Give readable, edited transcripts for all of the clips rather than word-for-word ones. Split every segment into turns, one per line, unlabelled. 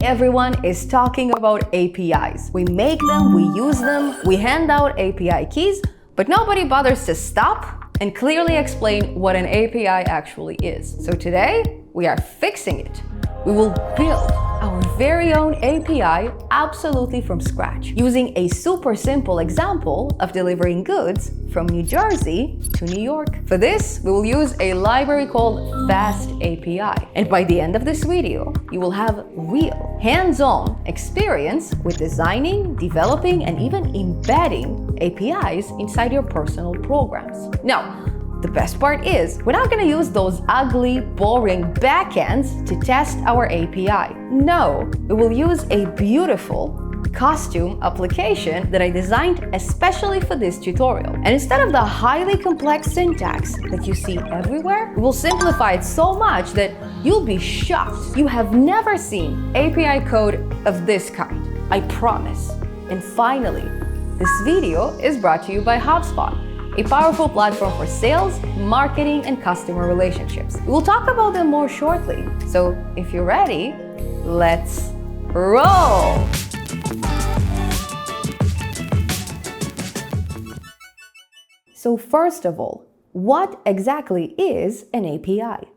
Everyone is talking about APIs. We make them, we use them, we hand out API keys, but nobody bothers to stop and clearly explain what an API actually is. So today, we are fixing it. We will build our very own API absolutely from scratch, using a super simple example of delivering goods from New Jersey to New York. For this, we will use a library called FastAPI. And by the end of this video, you will have real, hands-on experience with designing, developing, and even embedding APIs inside your personal programs. Now, the best part is, we're not going to use those ugly, boring backends to test our API. No, we will use a beautiful custom application that I designed especially for this tutorial. And instead of the highly complex syntax that you see everywhere, we will simplify it so much that you'll be shocked. You have never seen API code of this kind, I promise. And finally, this video is brought to you by HubSpot, a powerful platform for sales, marketing, and customer relationships. We'll talk about them more shortly. So if you're ready, let's roll! So first of all, what exactly is an API?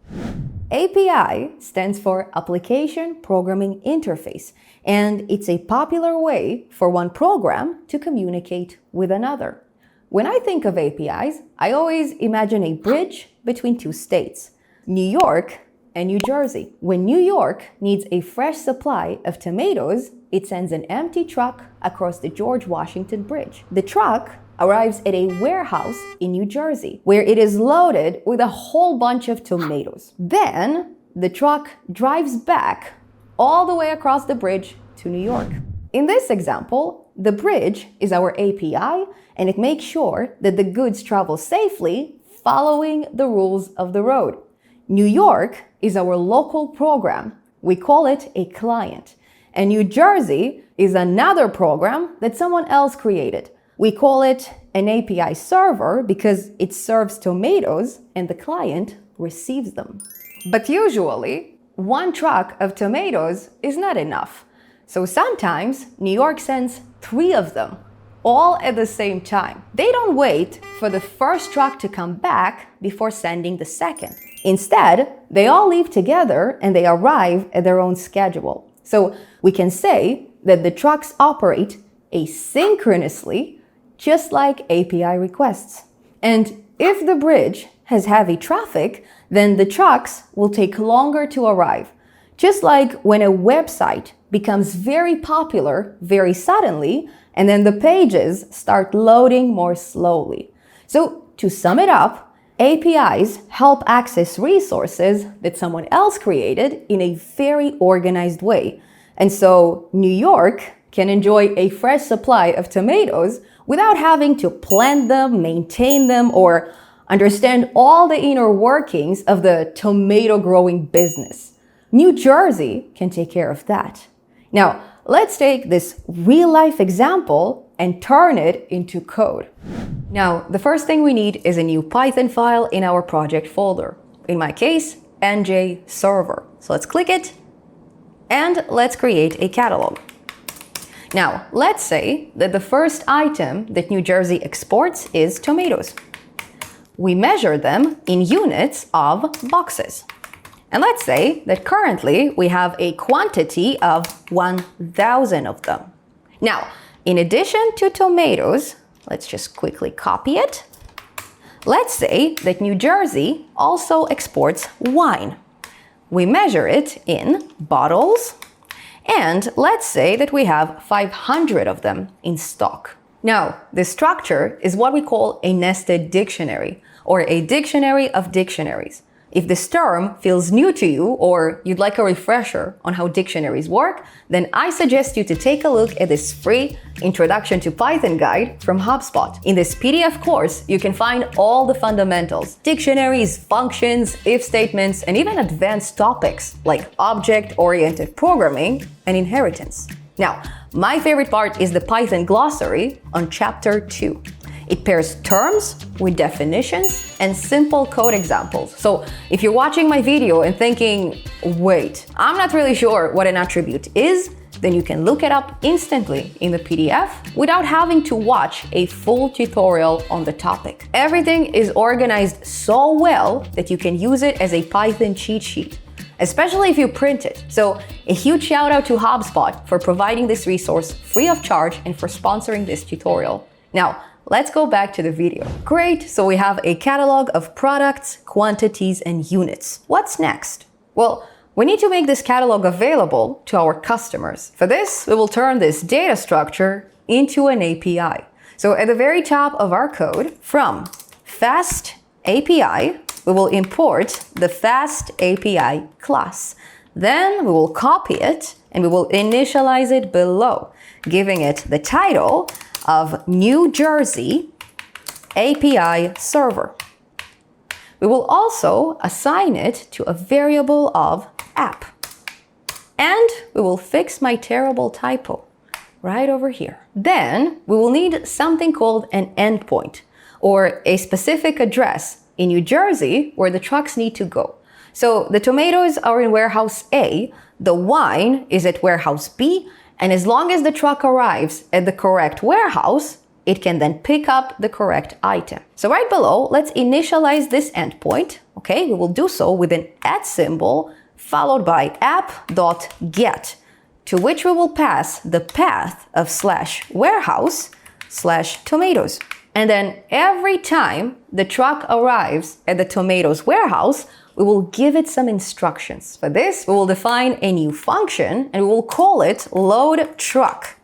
API stands for Application Programming Interface, and it's a popular way for one program to communicate with another. When I think of APIs, I always imagine a bridge between two states, New York and New Jersey. When New York needs a fresh supply of tomatoes, it sends an empty truck across the George Washington Bridge. The truck arrives at a warehouse in New Jersey, where it is loaded with a whole bunch of tomatoes. Then, the truck drives back all the way across the bridge to New York. In this example, the bridge is our API, and it makes sure that the goods travel safely, following the rules of the road. New York is our local program. We call it a client. And New Jersey is another program that someone else created. We call it an API server because it serves tomatoes and the client receives them. But usually, one truck of tomatoes is not enough. So sometimes New York sends 3 of them, all at the same time. They don't wait for the first truck to come back before sending the second. Instead, they all leave together and they arrive at their own schedule. So we can say that the trucks operate asynchronously, just like API requests. And if the bridge has heavy traffic, then the trucks will take longer to arrive. Just like when a website becomes very popular very suddenly, and then the pages start loading more slowly. So to sum it up, APIs help access resources that someone else created in a very organized way. And so New York can enjoy a fresh supply of tomatoes without having to plant them, maintain them, or understand all the inner workings of the tomato growing business. New Jersey can take care of that. Now, let's take this real-life example and turn it into code. Now, the first thing we need is a new Python file in our project folder. In my case, NJ server. So let's click it, and let's create a catalog. Now, let's say that the first item that New Jersey exports is tomatoes. We measure them in units of boxes. And let's say that currently we have a quantity of 1,000 of them. Now, in addition to tomatoes, let's just quickly copy it. Let's say that New Jersey also exports wine. We measure it in bottles, and let's say that we have 500 of them in stock. Now, this structure is what we call a nested dictionary, or a dictionary of dictionaries. If this term feels new to you, or you'd like a refresher on how dictionaries work, then I suggest you to take a look at this free Introduction to Python guide from HubSpot. In this PDF course, you can find all the fundamentals: dictionaries, functions, if statements, and even advanced topics like object-oriented programming and inheritance. Now, my favorite part is the Python glossary on Chapter 2. It pairs terms with definitions and simple code examples. So if you're watching my video and thinking, wait, I'm not really sure what an attribute is, then you can look it up instantly in the PDF without having to watch a full tutorial on the topic. Everything is organized so well that you can use it as a Python cheat sheet, especially if you print it. So a huge shout out to HubSpot for providing this resource free of charge and for sponsoring this tutorial. Now, let's go back to the video. Great, so we have a catalog of products, quantities, and units. What's next? Well, we need to make this catalog available to our customers. For this, we will turn this data structure into an API. So at the very top of our code, from FastAPI, we will import the FastAPI class. Then we will copy it and we will initialize it below, giving it the title of New Jersey API server. We will also assign it to a variable of app. And we will fix my terrible typo right over here. Then we will need something called an endpoint, or a specific address in New Jersey where the trucks need to go. So the tomatoes are in warehouse A, the wine is at warehouse B, and as long as the truck arrives at the correct warehouse, it can then pick up the correct item. So right below, let's initialize this endpoint. Okay, we will do so with an @ symbol followed by app.get, to which we will pass the path of /warehouse/tomatoes. And then every time the truck arrives at the tomatoes warehouse, we will give it some instructions. For this, we will define a new function and we will call it load truck.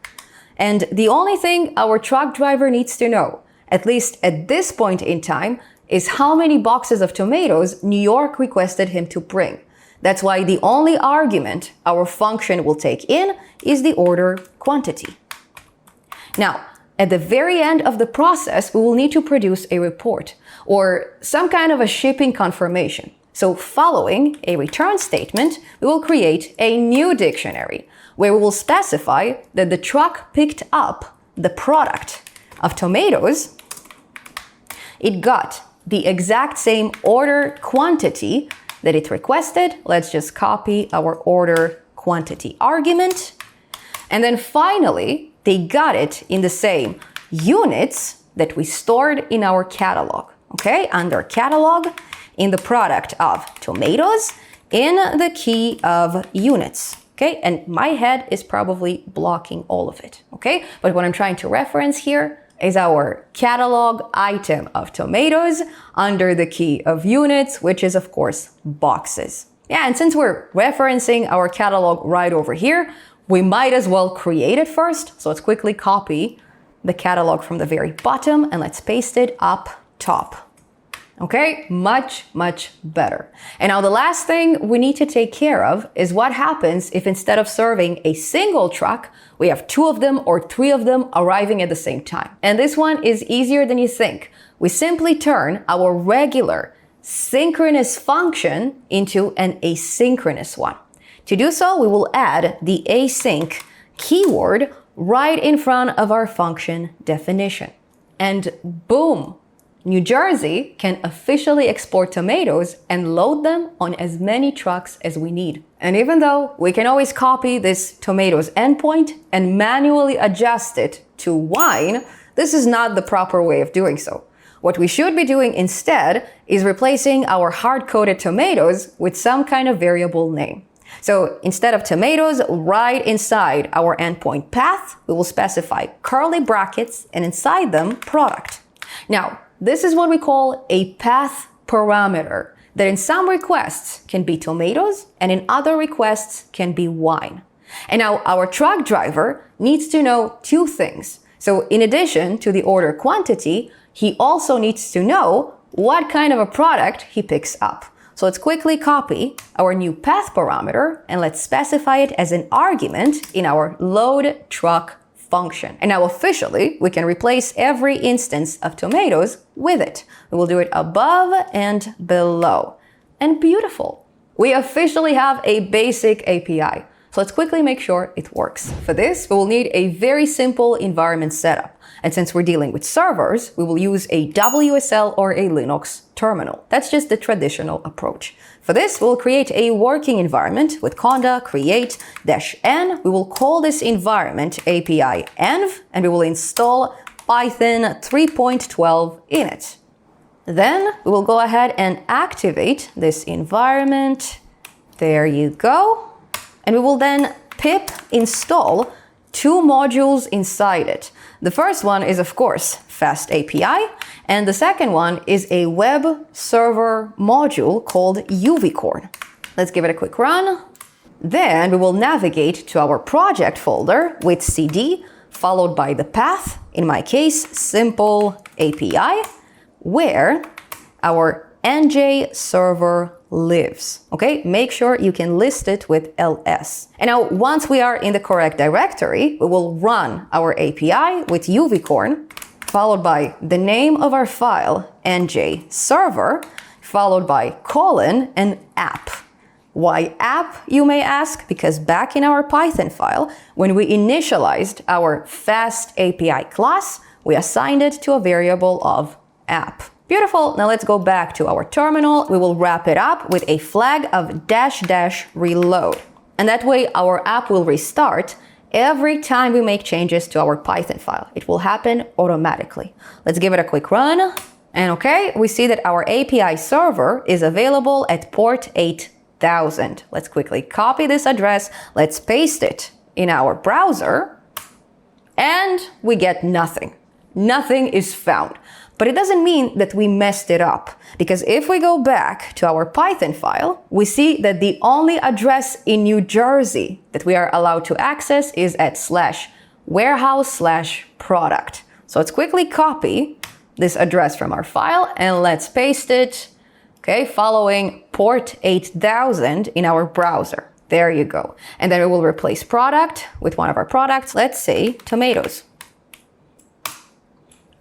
And the only thing our truck driver needs to know, at least at this point in time, is how many boxes of tomatoes New York requested him to bring. That's why the only argument our function will take in is the order quantity. Now, at the very end of the process, we will need to produce a report or some kind of a shipping confirmation. So following a return statement, we will create a new dictionary where we will specify that the truck picked up the product of tomatoes. It got the exact same order quantity that it requested. Let's just copy our order quantity argument. And then finally, they got it in the same units that we stored in our catalog. Okay, under catalog, in the product of tomatoes, in the key of units. Okay, and my head is probably blocking all of it. Okay, but what I'm trying to reference here is our catalog item of tomatoes under the key of units, which is of course boxes. Yeah, and since we're referencing our catalog right over here, we might as well create it first. So let's quickly copy the catalog from the very bottom and let's paste it up top. Okay, much better. And now the last thing we need to take care of is what happens if instead of serving a single truck, we have 2 of them or 3 of them arriving at the same time. And this one is easier than you think. We simply turn our regular synchronous function into an asynchronous one. To do so, we will add the async keyword right in front of our function definition. And boom! New Jersey can officially export tomatoes and load them on as many trucks as we need. And even though we can always copy this tomatoes endpoint and manually adjust it to wine, this is not the proper way of doing so. What we should be doing instead is replacing our hard-coded tomatoes with some kind of variable name. So instead of tomatoes, right inside our endpoint path, we will specify curly brackets and inside them product. Now, this is what we call a path parameter that in some requests can be tomatoes and in other requests can be wine. And now our truck driver needs to know 2 things. So in addition to the order quantity, he also needs to know what kind of a product he picks up. So let's quickly copy our new path parameter and let's specify it as an argument in our load truck function. And now officially, we can replace every instance of tomatoes with it. We will do it above and below. And beautiful. We officially have a basic API. So let's quickly make sure it works. For this, we will need a very simple environment setup. And since we're dealing with servers, we will use a WSL or a Linux terminal. That's just the traditional approach. For this, we'll create a working environment with conda create -n. We will call this environment API env, and we will install Python 3.12 in it. Then we will go ahead and activate this environment. There you go. And we will then pip install 2 modules inside it. The first one is, of course, FastAPI, and the second one is a web server module called Uvicorn. Let's give it a quick run. Then we will navigate to our project folder with cd, followed by the path, in my case, simple API, where our NJ server lives. Okay, make sure you can list it with ls. And now, once we are in the correct directory, we will run our API with Uvicorn, followed by the name of our file, NJ server, followed by colon and app. Why app, you may ask? Because back in our Python file, when we initialized our FastAPI class, we assigned it to a variable of app. Beautiful. Now let's go back to our terminal. We will wrap it up with a flag of --reload. And that way our app will restart every time we make changes to our Python file. It will happen automatically. Let's give it a quick run. And okay, we see that our API server is available at port 8000. Let's quickly copy this address. Let's paste it in our browser. And we get nothing. Nothing is found. But it doesn't mean that we messed it up, because if we go back to our Python file, we see that the only address in New Jersey that we are allowed to access is at /warehouse/product. So let's quickly copy this address from our file and let's paste it, okay, following port 8000 in our browser. There you go. And then we will replace product with one of our products, let's say tomatoes.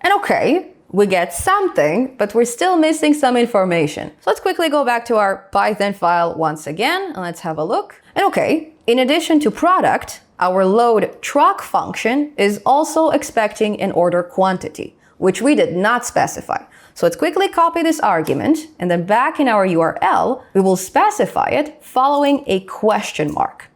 And okay, we get something, but we're still missing some information. So let's quickly go back to our Python file once again, and let's have a look. And okay, in addition to product, our load truck function is also expecting an order quantity, which we did not specify. So let's quickly copy this argument, and then back in our URL, we will specify it following a question mark.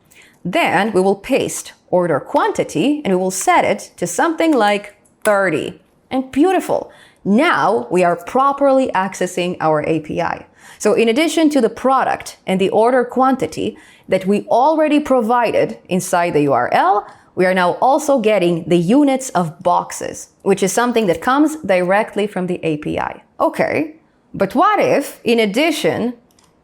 Then we will paste order quantity, and we will set it to something like 30. And beautiful. Now we are properly accessing our API. So in addition to the product and the order quantity that we already provided inside the URL, we are now also getting the units of boxes, which is something that comes directly from the API. Okay, but what if, in addition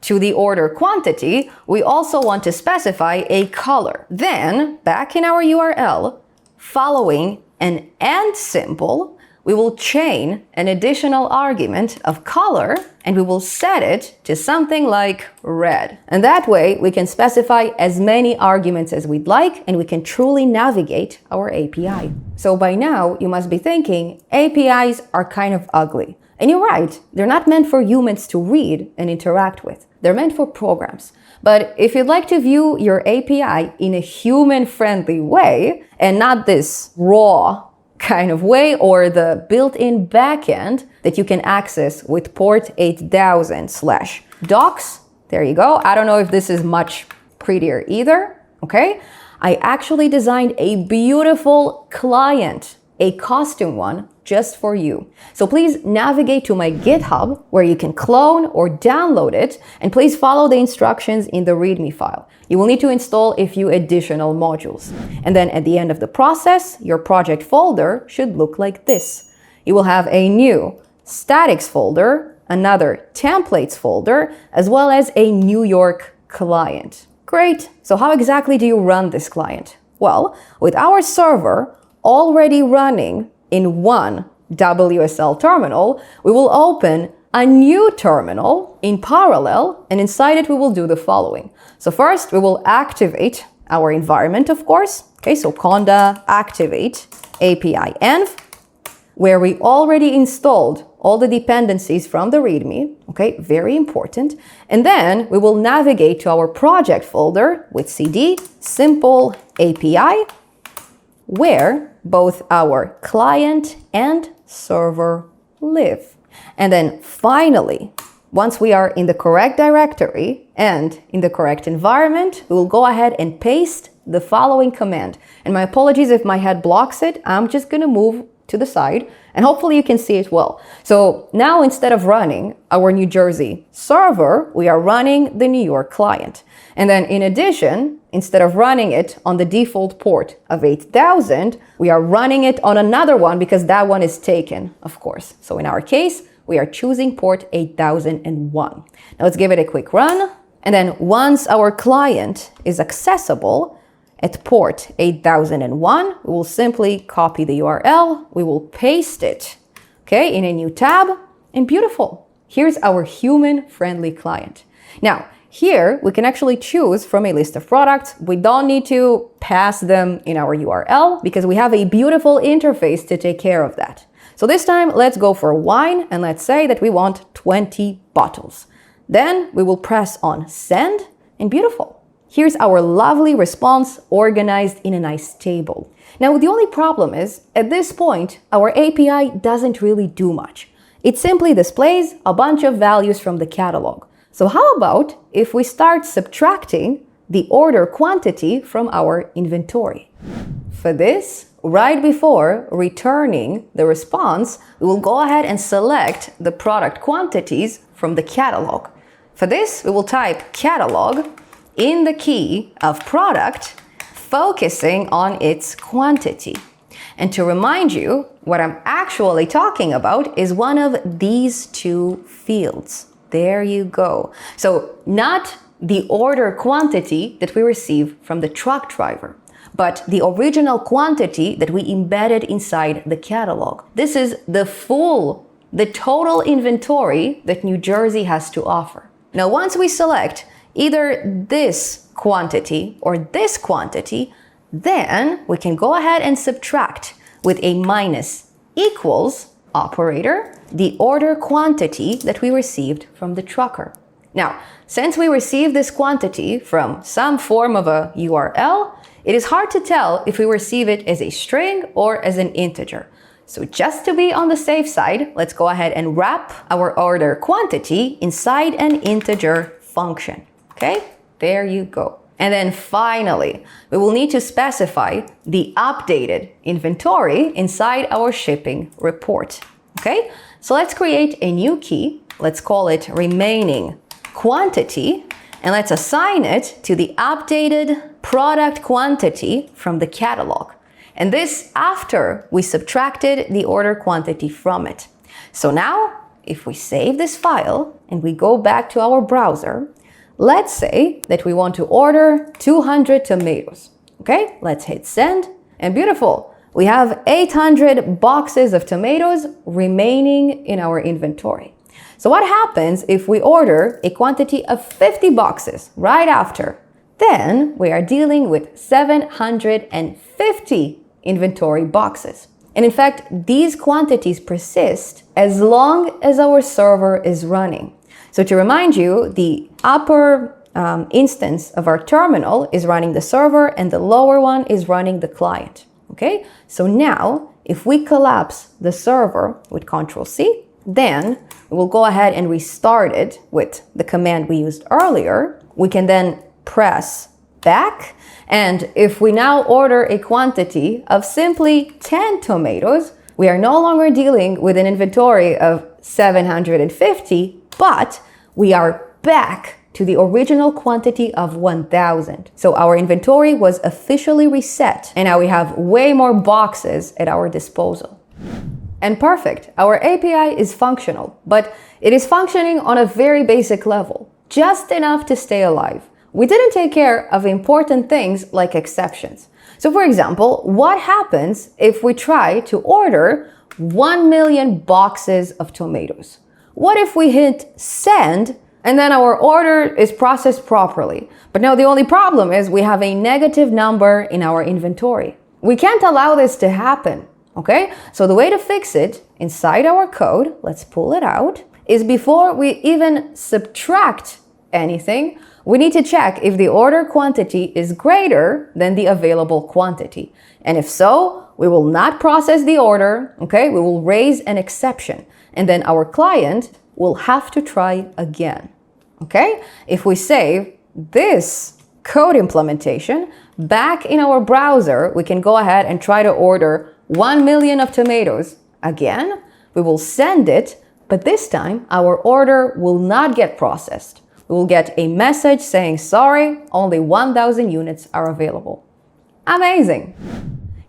to the order quantity, we also want to specify a color? Then, back in our URL, following an AND symbol, we will chain an additional argument of color and we will set it to something like red. And that way we can specify as many arguments as we'd like and we can truly navigate our API. So by now you must be thinking APIs are kind of ugly. And you're right, they're not meant for humans to read and interact with. They're meant for programs. But if you'd like to view your API in a human-friendly way and not this raw kind of way, or the built-in backend that you can access with port 8000/docs. There you go. I don't know if this is much prettier either, okay? I actually designed a beautiful client, a custom one, just for you. So please navigate to my GitHub where you can clone or download it, and please follow the instructions in the README file. You will need to install a few additional modules. And then at the end of the process, your project folder should look like this. You will have a new statics folder, another templates folder, as well as a New York client. Great. So how exactly do you run this client? Well, with our server already running in one WSL terminal, we will open a new terminal in parallel, and inside it we will do the following. So first we will activate our environment, of course. Okay, so conda activate API env, where we already installed all the dependencies from the README, okay, very important. And then we will navigate to our project folder with cd simple API, where both our client and server live. And then finally, once we are in the correct directory and in the correct environment, we will go ahead and paste the following command. And my apologies if my head blocks it. I'm just going to move to the side and hopefully you can see it well. So now instead of running our New Jersey server, we are running the New York client. And then in addition, instead of running it on the default port of 8000, we are running it on another one because that one is taken, of course. So in our case, we are choosing port 8001. Now let's give it a quick run. And then once our client is accessible at port 8001, we will simply copy the URL, we will paste it, okay, in a new tab, and beautiful. Here's our human-friendly client. Now, here we can actually choose from a list of products. We don't need to pass them in our URL because we have a beautiful interface to take care of that. So this time, let's go for wine and let's say that we want 20 bottles. Then we will press on send and beautiful. Here's our lovely response organized in a nice table. Now, the only problem is, at this point, our API doesn't really do much. It simply displays a bunch of values from the catalog. So how about if we start subtracting the order quantity from our inventory? For this, right before returning the response, we will go ahead and select the product quantities from the catalog. For this, we will type catalog in the key of product, focusing on its quantity. And to remind you, what I'm actually talking about is one of these two fields. There you go. So not the order quantity that we receive from the truck driver, but the original quantity that we embedded inside the catalog. This is the total inventory that New Jersey has to offer. Now, once we select either this quantity or this quantity, then we can go ahead and subtract with a minus equals operator the order quantity that we received from the trucker. Now, since we received this quantity from some form of a URL, it is hard to tell if we receive it as a string or as an integer. So just to be on the safe side, let's go ahead and wrap our order quantity inside an integer function. Okay, there you go. And then finally, we will need to specify the updated inventory inside our shipping report. Okay, so let's create a new key. Let's call it remaining quantity, and let's assign it to the updated product quantity from the catalog. And this after we subtracted the order quantity from it. So now, if we save this file and we go back to our browser, let's say that we want to order 200 tomatoes. Okay, let's hit send, and beautiful. We have 800 boxes of tomatoes remaining in our inventory. So what happens if we order a quantity of 50 boxes right after? Then we are dealing with 750 inventory boxes. And in fact, these quantities persist as long as our server is running. So to remind you, the upper instance of our terminal is running the server and the lower one is running the client. Okay, so now if we collapse the server with Ctrl+C, then we will go ahead and restart it with the command we used earlier. We can then press back, and if we now order a quantity of simply 10 tomatoes, we are no longer dealing with an inventory of 750, but we are back to the original quantity of 1000. So our inventory was officially reset, and now we have way more boxes at our disposal. And perfect, our API is functional, but it is functioning on a very basic level, just enough to stay alive. We didn't take care of important things like exceptions. So for example, what happens if we try to order 1 million boxes of tomatoes? What if we hit send and then our order is processed properly? But now the only problem is we have a negative number in our inventory. We can't allow this to happen. Okay, so the way to fix it inside our code, let's pull it out, is before we even subtract anything, we need to check if the order quantity is greater than the available quantity. And if so, we will not process the order, okay? We will raise an exception, and then our client will have to try again, okay? If we save this code implementation back in our browser, we can go ahead and try to order 1 million of tomatoes. Again, we will send it, but this time our order will not get processed. We will get a message saying, sorry, only 1,000 units are available. Amazing!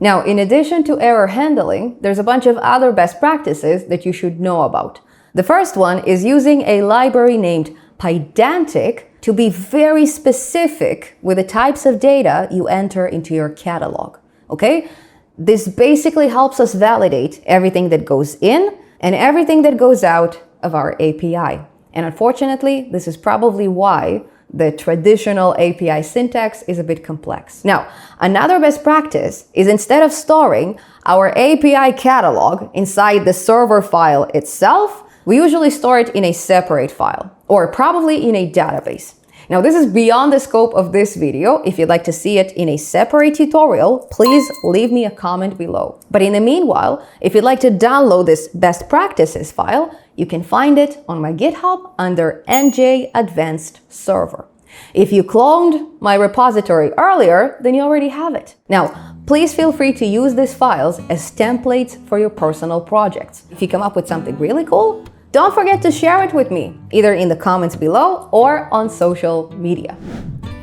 Now, in addition to error handling, there's a bunch of other best practices that you should know about. The first one is using a library named Pydantic to be very specific with the types of data you enter into your catalog, okay? This basically helps us validate everything that goes in and everything that goes out of our API. And unfortunately, this is probably why the traditional API syntax is a bit complex. Now, another best practice is instead of storing our API catalog inside the server file itself, we usually store it in a separate file, or probably in a database. Now, this is beyond the scope of this video. If you'd like to see it in a separate tutorial, please leave me a comment below. But in the meanwhile, if you'd like to download this best practices file, you can find it on my GitHub under NJ Advanced Server. If you cloned my repository earlier, then you already have it. Now, please feel free to use these files as templates for your personal projects. If you come up with something really cool, don't forget to share it with me, either in the comments below or on social media.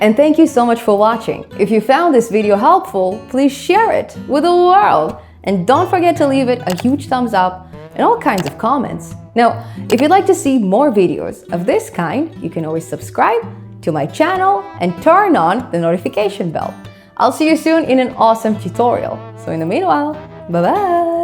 And thank you so much for watching. If you found this video helpful, please share it with the world. And don't forget to leave it a huge thumbs up and all kinds of comments. Now, if you'd like to see more videos of this kind, you can always subscribe to my channel and turn on the notification bell. I'll see you soon in an awesome tutorial. So in the meanwhile, bye-bye!